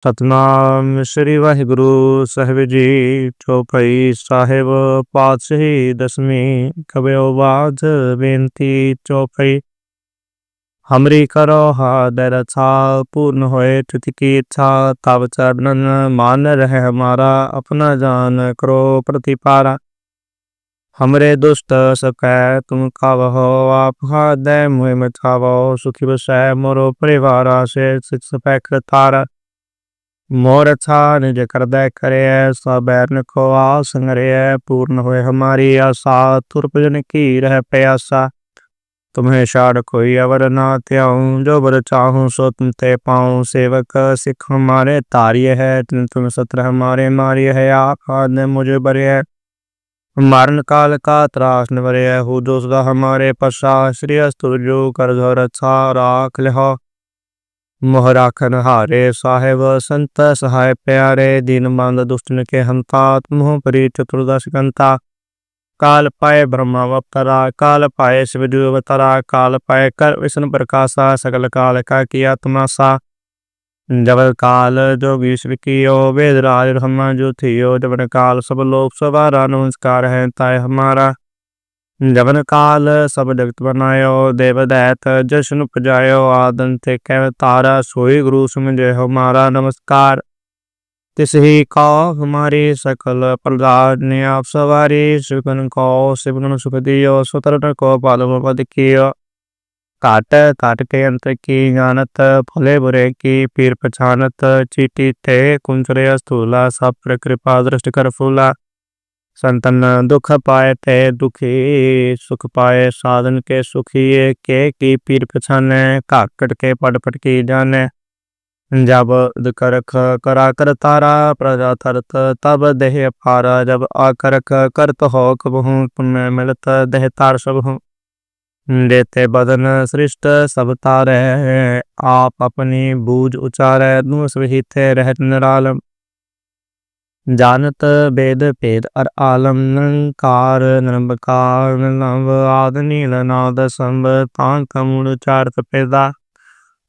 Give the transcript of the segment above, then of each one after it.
ਸਤਨਾਮ ਸ੍ਰੀ ਵਾਹਿਗੁਰੂ ਸਾਹਿਬ ਜੀ। ਚੌਪਈ ਸਾਹਿਬ ਪਾਤਸ਼ਾਹੀ ਦਸਵੀਂ ਕਬਿਓ ਬਾਝ ਬੇਨਤੀ। ਚੌਪਈ। हमरी करो हादय रक्षा पूर्ण होए तुझ की इच्छा। तब चरणन मान रहे हमारा अपना जान करो प्रतिपारा। हमरे दुष्ट सकै तुम खावहो आप हादय मुहि मचावो। सुखी बसै मोरो परिवारा से सिख पैक तारा। मोर अच्छा निज करदय करे सब बैरन को आस संगरे। पूर्ण होए हमारी आशा तुरपजन की रह प्यासा। तुम्हें छाड़ कोई अवर ना त्याऊं जो बर चाहूं सो तुम ते पाऊं। सेवक सिख हमारे तारिय है तुम सत्र हमारे मारिय है। आप आदने मुझे बरे है मारन काल का त्रास न बरे है। हो जो सदा हमारे पशा श्री अस्तु जो कर जो रक्षा राख ले हो। मोह राखन हारे साहेब संत सहाय प्यारे। दीन बंद दुष्टन के हंता तुम परी चतुर्दश कंता। काल पाए ब्रह्मा अवतरा काल पाए शिवजू अवतरा। काल पाए कर विष्णु प्रकाशा सकल काल का किया तमाशा। जब काल जो विश्व कियो वेद राज ब्रह्मा जो थियो। जबन काल सब लोक सवारा नमस्कार है ताय हमारा। जबन काल सब जगत बनायो देव दैत जशन उपजायो। आदन ते कह तारा सोई गुरु समझे हमारा नमस्कार। तिस ही कहो हमारी सकल प्रदान ने आप सवारी। सुगन को शिवगुण सुख दियो सुतरन को पालव पद कियो। काट काट के अंत की जानत फले बुरे की पीर पछानत। चीटी थे कुंचरे स्थूला सब कृपा दृष्टि कर फूला। संतन दुख पाए थे दुखी सुख पाए साधन के सुखी। के की पीर पछाने काकट के पट की जाने। जब करख करा कर तारा प्रजा थरत तब देह पारा। जब आकरख करत हो कबहू पुण्य मिलत देह तार सब हूँ। देते बदन सृष्ट सब तारे आप अपनी बूझ उचारे। दूस विहिते रहत निरालम जानत वेद भेद अर आलम। नंकार नंबकार नंब आद नील नाद संब। तांक मूल चारत पेदा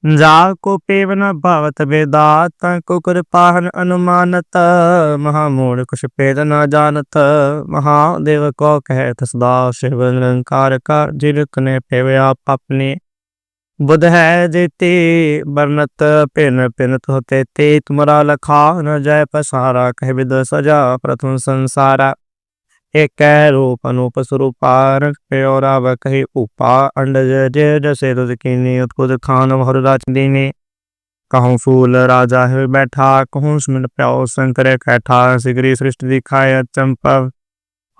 जा को पेवन भावत वेदा। को कृपाहन अनुमानत महामूढ़ कुछ पेद न जानत। महादेव को कहत सदा शिव निरंकार का। जिरकने पेवे आप अपने बुध है जेते बरनत पिन पिनत होते ते। तुमरा लखा न जय पसारा कह विद सजा प्रथम संसारा। एक रूप अनूप स्वरूपार प्योरा व कही उपा। अंडज जे जसे रुद कीनी उत्कुद खान भर राज दीनी। कहूँ फूल राजा है बैठा कहूँ सुमिन प्याओ शंकर कैठा। सिगरी सृष्टि दिखाए चंपव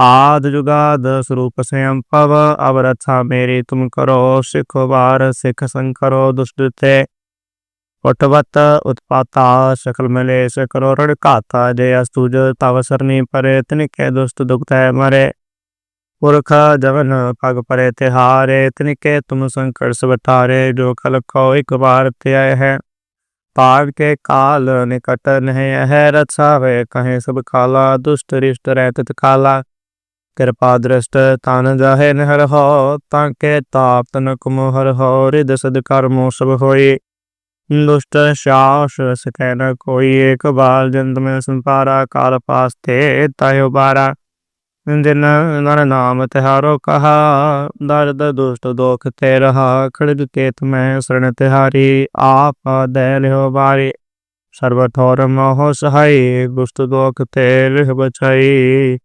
आद जुगाद स्वरूप स्वयं पव। अब रक्षा मेरी तुम करो सिख बार सिख संकरो दुष्ट थे। उठवत उत्पाता सकल मलेश करो रण काता। जय अस्तुज तव सरनी परे तिनके दुष्ट दुख है मरे। पुरख जवन पग परे तिहारे तिनके तुम संकट सब तारे। जो कल को एक बार त्याय है पार के काल निकट नहीं है। रक्षा वे कहें सब काला दुष्ट रिष्ट रहत काला। कृपा दृष्ट तान जाहे नहर हो ताके ताप तनक मोहर हो। रिद सद कर्मो सब होई दुष्ट शास सकै न कोई। एक बाल जंत में संपारा काल पास थे तायो बारा। जिन नर नाम तिहारो कहा दर्द दुष्ट दोख ते रहा। खड़ग केत में शरण तिहारी आप दैल हो बारी। सर्वथोर मोह सहाई दुष्ट दोख ते लिह बचाई।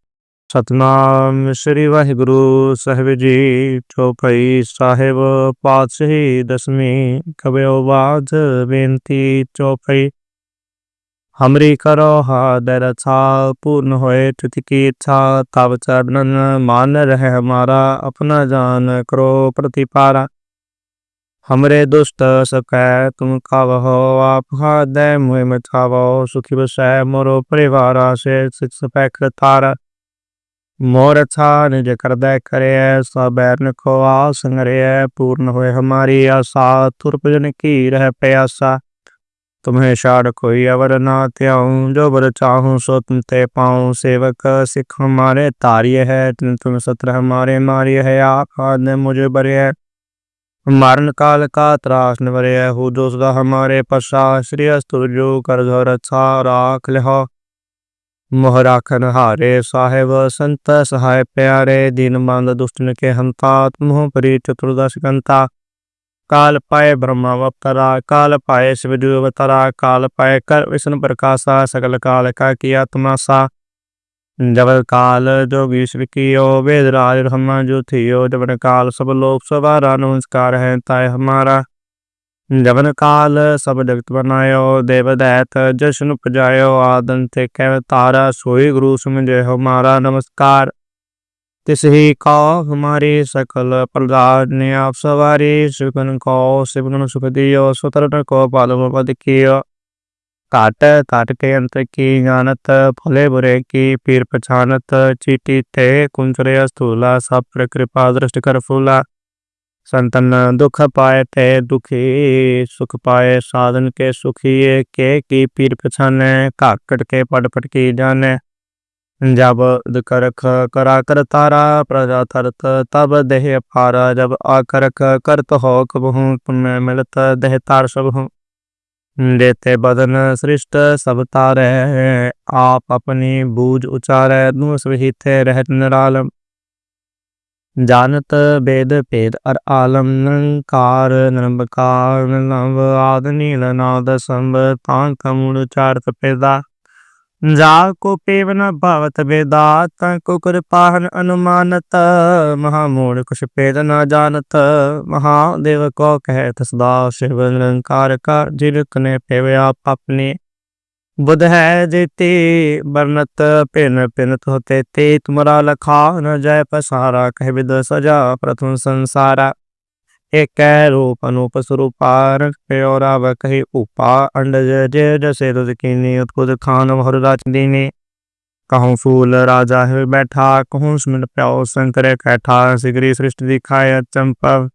सतनाम श्री वाहिगुरु ਸਾਹਿਬ ਜੀ। ਚੌਪਈ ਸਾਹਿਬ ਪਾਤਸ਼ਾਹੀ ਦਸਵੀਂ ਕਬਿਓ ਬਾਝ ਬੇਨਤੀ। ਚੌਪਈ। हमरी करो हादय रक्षा पूर्ण होए तुझ की इच्छा। तब चरणन मान रहे हमारा अपना जान करो प्रतिपारा। हमरे दुष्ट सकै तुम खावहो आप हादय मुहि मचावो। सुखी बसै मोरो परिवारा से सिख पैक तारा। मोर अच्छा निज करदय करे सब बैरन को आस संगरे। पूर्ण होए हमारी आशा तुरपजन की रह प्यासा। तुम्हें छाड़ कोई अवर ना त्याऊं जो बर चाहूं सो तुम ते पाऊं। सेवक सिख हमारे तारिय है तुम सत्र हमारे मारिय है। आप आदने मुझे बरे है मरण काल का त्रास निवरे हो जो सदा हमारे पश्चात श्री अस्तुर जो कर घर अच्छा राख लिहो। मोह राखन हारे साहेब संत सहाय प्यारे दीन बंद दुष्टन के हंता तुम परी चतुर्दश गंता। काल पाए ब्रह्मावतारा काल पाए शिवजू अवतारा काल पाए कर विष्णु प्रकाशा सकल काल का किया तमाशा। जब काल जो विश्व कियो वेद राज ब्रह्मा जो थियो जबन काल सब लोक सवारा नमस्कार है ताय हमारा। जबन काल सब जगत बनायो देव दैत जशन उपजायो आदन ते कह तारा सोई गुरु समझे हमारा नमस्कार। तिस ही का हमारी सकल प्रदान ने आप सवारी सुगन को शिवगुण सुख दियो स्वतंत्र को पालव पद कियो। काट काट के अंत की जानत फले बुरे की पीर पछानत चीटी ते कुंचरे स्थूला सब कृपा दृष्टि कर फूला। संतन दुख पाए थे दुखी सुख पाए साधन के सुखी के की पीर पछाने काकट के पट की जाने। जब करख करा कर तारा प्रजा थरत तब देह पारा जब आकरख करत हो कबहू पुण्य मिलत देह तार सब हूँ। देते बदन सृष्ट सब तारे आप अपनी बूझ उचारे दूस विहित रहत निरालम। जानत वेद भेद अर आलम निरंकार निरंकार नव आद नील नाद संब तांक मूल चारत पेदा। जाको पेवन भावत वेदात को कृपाहन अनुमानत महामूढ़ कुछ पेद न जानत। महादेव को कहत सदा शिव निरंकार का जिनकने पेवे आप अपने। बुध है जेते बरनत पिन पिनत होते ते तुमरा लखा न जय पसारा कह विद सजा प्रथम संसारा। एक रूप अनूप स्वरूपार प्योरा व कही उपा अंडज जय जसे रुद कीनी उत्पुद खान भर राज दीनी। कहूँ फूल राजा है बैठा कहूँ सुमिर प्याओ शंकर कैठा सिगरी सृष्टि दिखाए चंपव।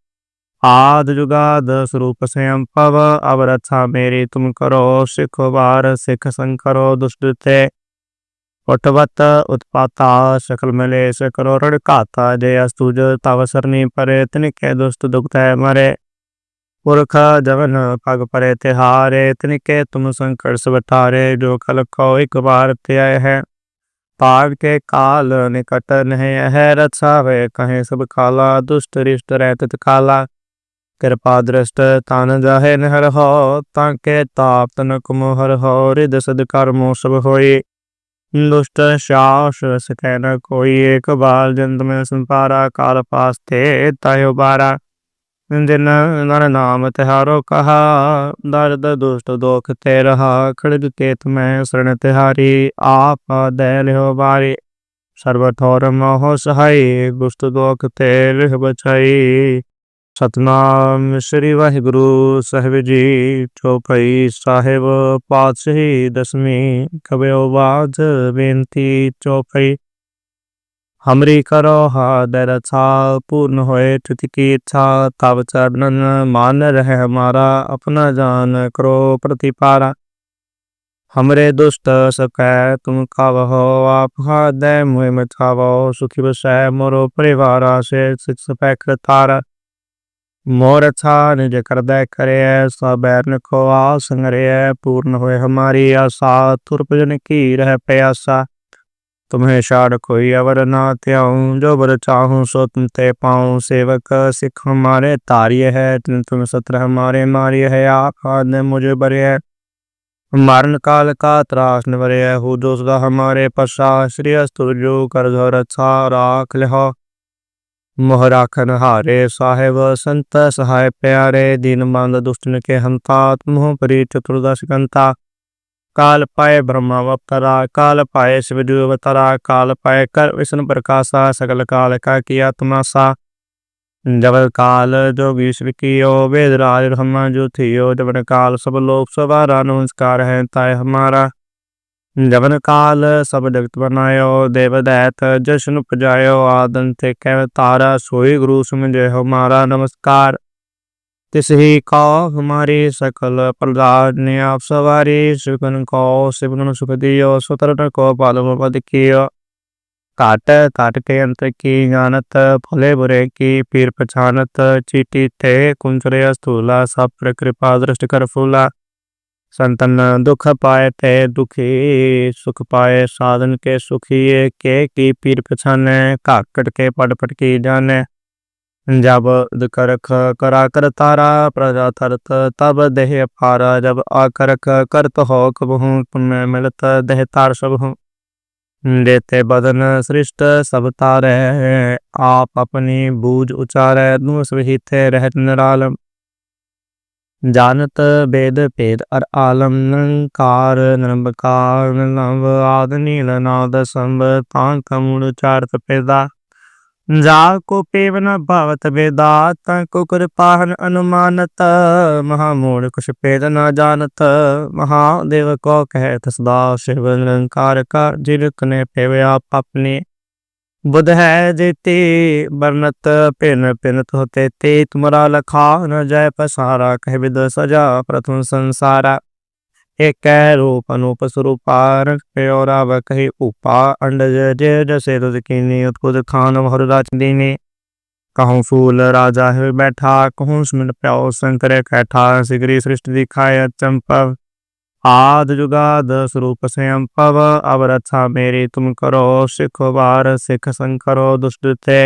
आद जुगाद स्वरूप स्वयं पव अब रक्षा मेरी तुम करो सिख बार सिख संकरो दुष्ट थे। उठवत उत्पाता सकल मलेश करो रणकाता जय अस्तुज तव सरनी परे तिनके दुष्ट दुख है मरे। पुरख जवन पग परे तिहारे तिनके तुम संकट सब ठारे जो कल को एक बार त्याय है। पाग के काल निकट नहीं है रक्षा वे कहीं सब काला दुष्ट रिष्ट रहत काला। कृपा दृष्ट तान जाहे नहर हो ताके ताप तनक मोहर हो रिद सद कर्मो सब होई। दुष्ट शास सकै न कोई एक बार जंत में संपारा काल पास थे तायो बारा। जिन नर नाम तिहारो कहा दर्द दुष्ट दोख ते रहा खड़ग केत में शरण तिहारी आप दैल हो बारी। सर्व ठोर मोह सहाई दुष्ट दोख ते लिह बचाई। सतनाम श्री वाहिगुरु साहिब जी चौपाई साहिब पातशाही दसवीं कबयो बाज बेनती चौपाई। हमरी करो हादर अच्छा पूर्ण होए तुति की इच्छा तब चरणन मान रहे हमारा अपना जान करो प्रतिपारा। हमरे दुष्ट सकै तुम खावहो आप हादय मुहे मचावो सुखी बसै मोरो परिवारा से शिक्ष पैकर तारा। मोर अच्छा निज कर दे करे सब बैरन को आसंगरे पूर्ण हुए हमारी आशा तुरपजन की रह प्यासा। तुम्हें शाड़ कोई अवर ना त्याऊं जो बर चाहूं सो तुम ते पाऊं सेवक सिख हमारे तारिय है तुम सत्र हमारे मारिय है आप ने मुझे बरे है। मरण काल का त्रास निवरे हो जो सदा हमारे पश्चात श्री अस्तुर जो कर घर अच्छा राख लिहो। मोह राखन हारे साहेब संत सहाय प्यारे दीन बंद दुष्टन के हंता तुम परी चतुर्दश गंता। काल पाए ब्रह्मावतारा काल पाए शिवजू अवतारा काल पाए कर विष्णु प्रकाशा सकल काल का किया तमाशा। जब काल जो विश्व कियो वेद राज ब्रह्मा जो थियो जबन काल सब लोक सवारा नमस्कार है ताय हमारा। जबन काल सब जगत बनायो देव दैत जशन उपजायो आदन ते कह तारा सोई गुरु समझे हमारा नमस्कार। तिस ही का हमारी सकल प्रदान ने आप सवारी सुगन को शिवगुण सुख दियो स्वतंत्र को पालव पद कियो। काट काट के अंत की जानत, भले बुरे की पीर पछानत, चीटी थे कुंचरे स्थूला, सब कृपा दृष्टि कर फूला। संतन दुख पाए थे दुखी, सुख पाए साधन के सुखी, के की पीर पछाने, काकट के पट पट की जाने। जब करख करा कर तारा प्रजा थरत, तब देह पारा, जब आकरख करत हो कबहू, पुण्य मिलत देह तार सब हूँ। देते बदन सृष्ट सब तारे, आप अपनी बूझ उचारे, दूस विहित रहत निरालम। जानत वेद भेद अर आलम, निरंकार निरंकार नव आद नील नाद संब, तांक मूल चारत पेदा। जाको पेव न भावत वेदात, ताको कृपाहन अनुमानत, महामूढ़ कुछ पेद न जानत, महादेव को कहत सदा शिव निरंकार का, जिनकने पेवे आप अपने। बुध है जेते बरनत पिन पिनत होते ते, तुमरा लखा न जय पसारा, कह विद सजा प्रथम संसारा। एक रूप अनूप स्वरूपार, प्योरा व कही उपा, अंडज जय जसे तुझ कीनी, उत्कुद खान भर राज दीनी। कहूँ फूल राजा है बैठा, कहूँ सुमिर प्याओ शंकर कैठा, सिगरी सृष्टि दिखाए चंपव, आद जुगाद स्वरूप स्वयं पव। अब रक्षा मेरी तुम करो, सिख बार सिख संकरो, दुष्ट थे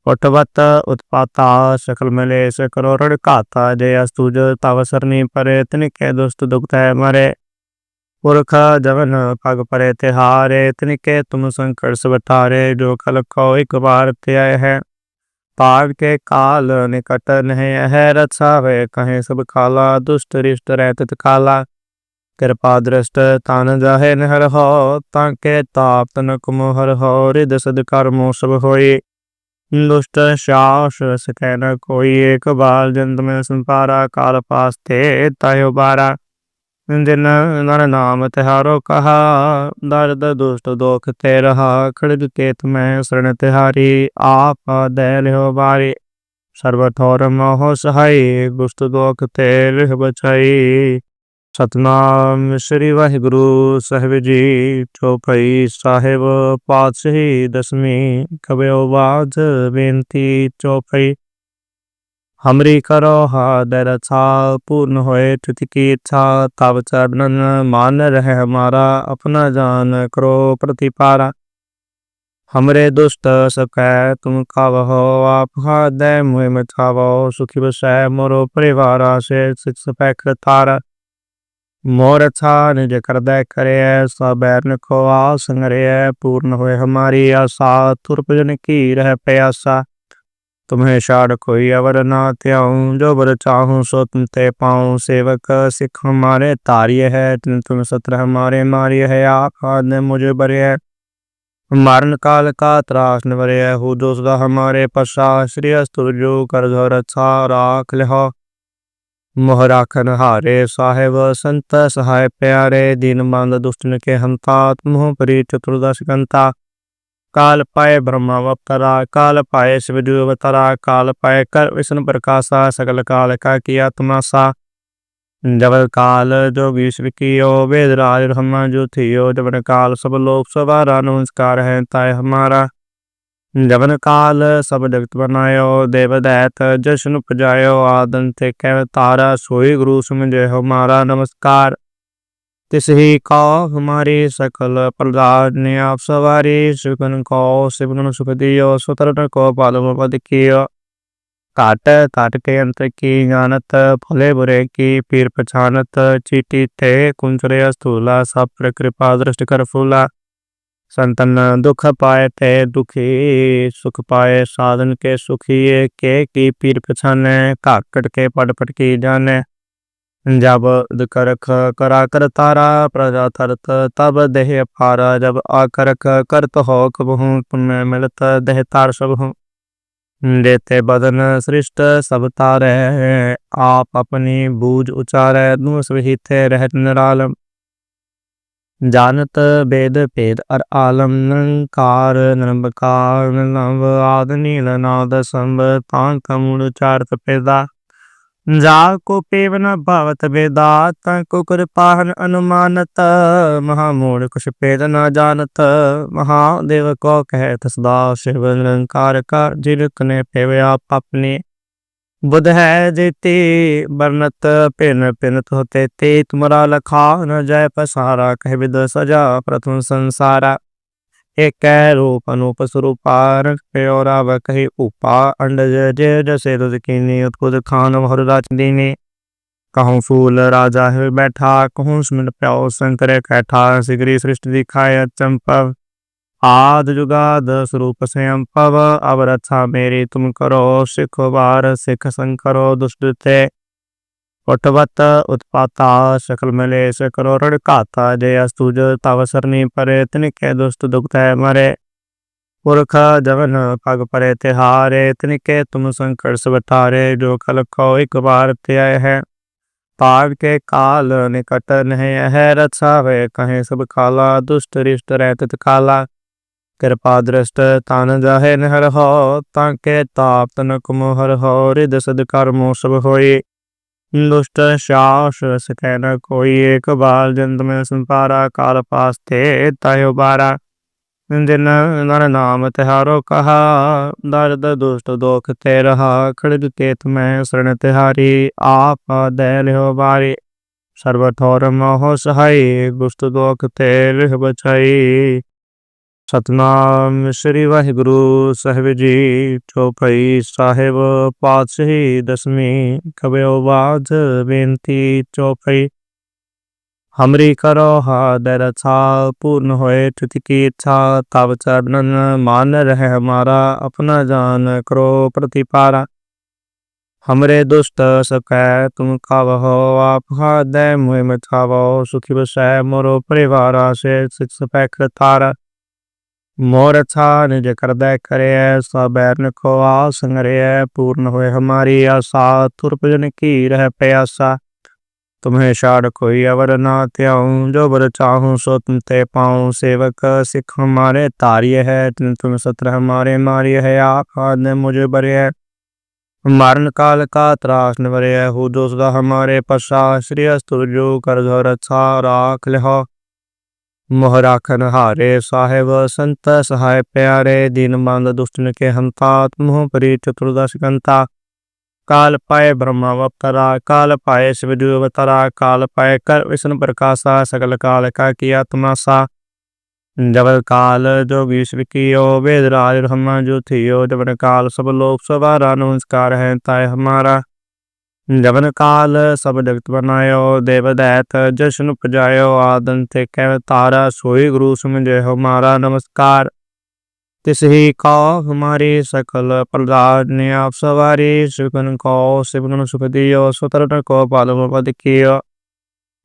पटवत उत्पाता, सकल मलेश करो रणकाता, जय अस्तुज तव सरनी परे, तिनके दुष्ट दुख है मरे। पुरख जवन पग परे तिहारे, तिनके तुम संकट सब टारे, जो खल को एक बार त्याय है, पाग के काल निकट नहीं है। रक्षा वे कहें सब काला, दुष्ट रिष्ट रहत काला, कृपा दृष्ट तान जाहे नहर हो, ताके ताप तन कुमोहर हो, रिद सद कर्मो सब होई, दुष्ट शास सकै न कोई। एक बार जंत में संपारा, काल पास थे तायो बारा, जिन नर नाम तिहारो कहा, दर्द दुष्ट दोख ते रहा, खड़ग केत में शरण तिहारी, आप दयाल हो बारी। सर्व ठोर मोह सहाई, दुष्ट दोख ते लिह बचाई। सतनाम श्री वाहिगुरु साहिब जी, चौपाई साहिब पातशाही दसवीं, कबयो बाज बेनती चौपाई। हमरी करो हादर रक्षा, पूर्ण होए तुति की इच्छा, तब चरणन मान रहे हमारा, अपना जान करो प्रतिपारा। हमरे दुष्ट सकै तुम खावहो, आप हादय मुहि मचावो, सुखी बसै मोरो परिवारा, से सिक्स पैक तारा। मोर अच्छा निज करदै करे, सब बैरन को आसंगरे, पूर्ण हुए हमारी आशा, तुरपजन की रह प्यासा। तुम्हें शाड़ कोई अवर ना त्याऊं, जो बर चाहूं सो तुम ते पाऊं, सेवक सिख हमारे तारिय है, तुम सत्र हमारे मारिय है, आप आदने मुझे बरे है। मारन काल का त्रास न बरे है, हो जो सदा हमारे पशा, श्री अस्तुर जो कर जो रक्षा राख ले हो। मोहराखन हारे साहेब संत सहाय प्यारे, दीन बंद दुष्टन के हंता, मुँह परी चतुर्दश गंता। काल पाए ब्रह्मा अवतरा, काल पाए शिवजू अवतरा, काल पाए कर विष्णु प्रकाशा, सकल काल का किया तमाशा। जब काल जो विश्व कियो, वेद राज ब्रह्मा जो थियो, जब काल सब लोग सवारा, नमस्कार है ताय हमारा। जवन काल सब जगत बनायो, देव दैत जशन उपजायो, आदन ते कह तारा, सोई गुरु समझे हमारा नमस्कार। तिस ही का हमारी सकल प्रदान ने आप सवारी, सुगन को शिवन सुख दियो, सुतरन को पालम पद कियो। काट काट के अंत की जानत, भले बुरे की पीर पछानत, चीटी थे कुंचरे स्थूला, सब कृपा दृष्टि कर फूला। संतन दुख पाए थे दुखी, सुख पाए साधन के सुखी, के की पीर पछाने, काकट के पट पट की जाने। जब करख करा कर तारा प्रजा थरत, तब देह पारा, जब आकरख करत हो कबहू, पुण्य मिलत देह तार सब हूँ। देते बदन सृष्ट सब तारे, आप अपनी बूझ उचारे, दूस विहित रहत निरालम। जानत वेद भेद अर आलम, निरंकार निरंकार नव आद नील नाद संब, तांक मूल चारत पेदा। जाको पेव न भावत वेदात को कृपाहन अनुमानत महामूढ़ कुछ पेद न जानत महादेव को कहत सदा शिव निरंकार का जिरकने पेवे आप अपने बुध है जेते बरनत पिन पिन होते ते तुमरा लखा न जय पसारा कह विद सजा प्रथम संसारा एक रूप अनूप स्वरूपार प्योरा व कही उपा अंडज जय जसे तुझ कीनी उत्कुद खान भर राज दीनी कहूँ फूल राजा है बैठा कहूँ सुमिर प्याओ शंकर कैठा सिगरी सृष्टि दिखाए चंपव आद जुगाद स्वरूप स्वयं पव अब रक्षा मेरी तुम करो सिख बार सिख संकरो दुष्ट थे उठवत उत्पाता सकल मलेश करो रणकाता जय अस्तुज तव सरनी परे तिनके दुष्ट दुख है मरे पुरख जवन पग परे तिहारे तिनके तुम संकट सब तारे जो कल को एक बार त्याय है पाग के काल निकट नहीं है रक्षा वे कहें सब काला दुष्ट रिष्ट रहत काला कृपा दृष्ट तान जाहे नहर हो ताके ताप तनक मोहर हो रिद सद कर्मो सब होई दुष्ट शास सकै न कोई एक बाल जंत में संपारा काल पास थे तायो बारा जिन नर नाम तिहारो कहा दर्द दुष्ट दोख ते रहा खड़ग केत में शरण तिहारी आप दैल हो बारी सर्व ठोर मोह सहाई दुष्ट दोख ते लिह बचाई सतनाम श्री वाहिगुरु साहिब जी चौपाई साहिब पातशाही दसवीं कबयो बाज बेनती चौपाई हमरी करो हादर रक्षा पूर्ण होए तुति की इच्छा तब चरणन मान रहे हमारा अपना जान करो प्रतिपारा हमरे दुष्ट सकै तुम खावहो आप दय मुहि मचावो सुखी बसै मोरो परिवारा से सिख तारा मोर अच्छा निज करदय करे सबैरन को आसंगरे पूर्ण हुए हमारी आशा तुरपजन की रह प्यासा तुम्हें शाड़ कोई अवर ना त्याऊं जो बर चाहूं सो तुम ते पाऊं सेवक सिख हमारे तार्य है तुम सत्र हमारे मार्य है आप ने मुझे बरे मरण काल का त्रास निवरे हो जो सदा हमारे पश्चा श्री अस्तु जो कर जो रक्षा राख ले मोह राखन हारे साहेब संत सहाय प्यारे दीन बांध दुष्टन के हंता मोह परी चतुर्दश गंता काल पाए ब्रह्मावतारा काल पाए शिवजूवतारा काल पाए कर विष्णु प्रकाशा सकल काल का किया तमाशा जब काल जो विश्व कियो वेद राज ब्रह्मा जो थियो जब काल सब लोग सवारा नमस्कार है ताय हमारा जवन काल सब जगत बनायो देव दैत जशन उपजायो आदन ते कह तारा सोई गुरु समझे हमारा नमस्कार तिस ही का हमारी सकल प्रदान ने आप सवारी शिवगन को शिवगन सुख दियो स्वतंत्र को पालव पद कियो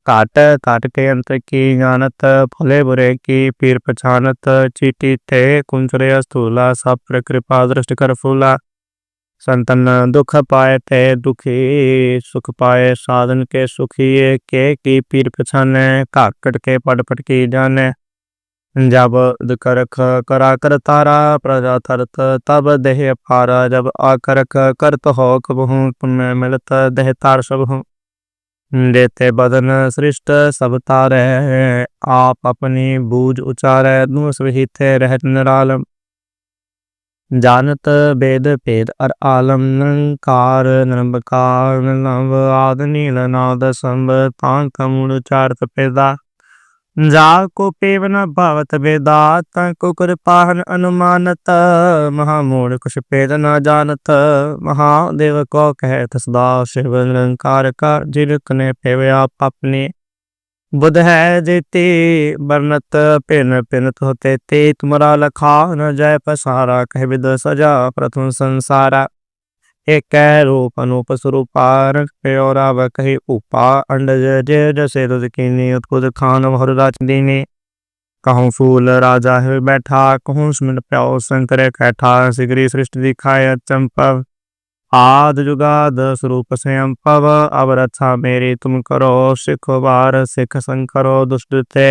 काट काट के अंत की जानत फले बुरे की पीर पछानत चीटी थे कुंचरे स्थूला सब कृपा दृष्टि कर फूला संतन दुख पाए थे दुखी सुख पाए साधन के सुखी के की पीर पछाने काकट के पटपट की जाने जब करख करा कर तारा प्रजा थरत तब देह पारा जब आकरख करत हो कबहू पुण्य मिलत देह तार सब हूँ देते बदन सृष्ट सब तारे आप अपनी बूझ उचारे दूस थे रहत निरालम जानत वेद भेद अर आलम निरंकार निरंकार नव आद नील नाद संब तांक मूल चारत पेदा जाको पेव न भावत वेदात को कृपाहन अनुमानत महामूढ़ कुछ पेद न जानत महादेव को कहत सदा शिव निरंकार का जिरकने पेवे आप अपने बुध है जेते बरनत पिन पिन होते ते तुमरा लखा न जय पसारा कह विद सजा प्रथम संसारा एक रूप अनूप स्वरूपार प्योरा व कही उपा अंडज जय जसे तुझ कीनी उत्कुद खान भर राज दीनी कहूँ फूल राजा है बैठा कहूँ सुमिर प्याओ शंकर कैठा सिगरी सृष्टि दिखाए चंपव आद जुगाद स्वरूप स्वयं पव अब रक्षा मेरी तुम करो सिख बार सिख संकरो दुष्ट थे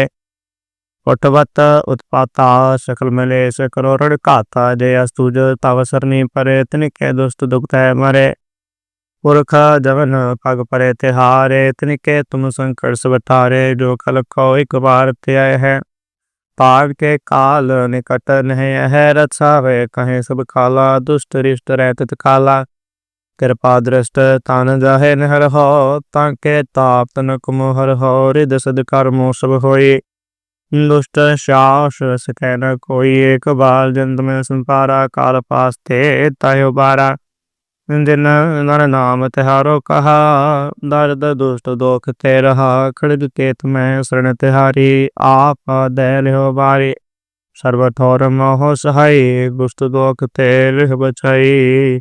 उठवत उत्पाता सकल मलेश करो रणकाता जय अस्तुज तव सरनी परे तिनके दुष्ट दुख है मरे पुरख जवन पग परे तिहारे, तिनके तुम संकट सब टारे। जो कल को एक बार ते आए है, पार के काल निकट नहीं है। रक्षावे कहें सब काला, दुष्ट रिष्ट रहत काला। कृपा दृष्ट तान जाहे नहर हो, ताके ताप तनक मोहर हो। रिद सद कर्मो सब होई, दुष्ट शास सकै न कोई। एक बार जन्त में संपारा, काल पास थे तायो बारा। जिन नर नाम तिहारो कहा, दर्द दुष्ट दोख ते रहा। खड़ग केत में शरण तिहारी, आप दैल हो बारी। सर्व ठोर मोह सहाई, दुष्ट दोख ते लिह बचाई।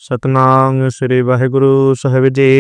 सतनाम श्री वाहिगुरु साहिब जी।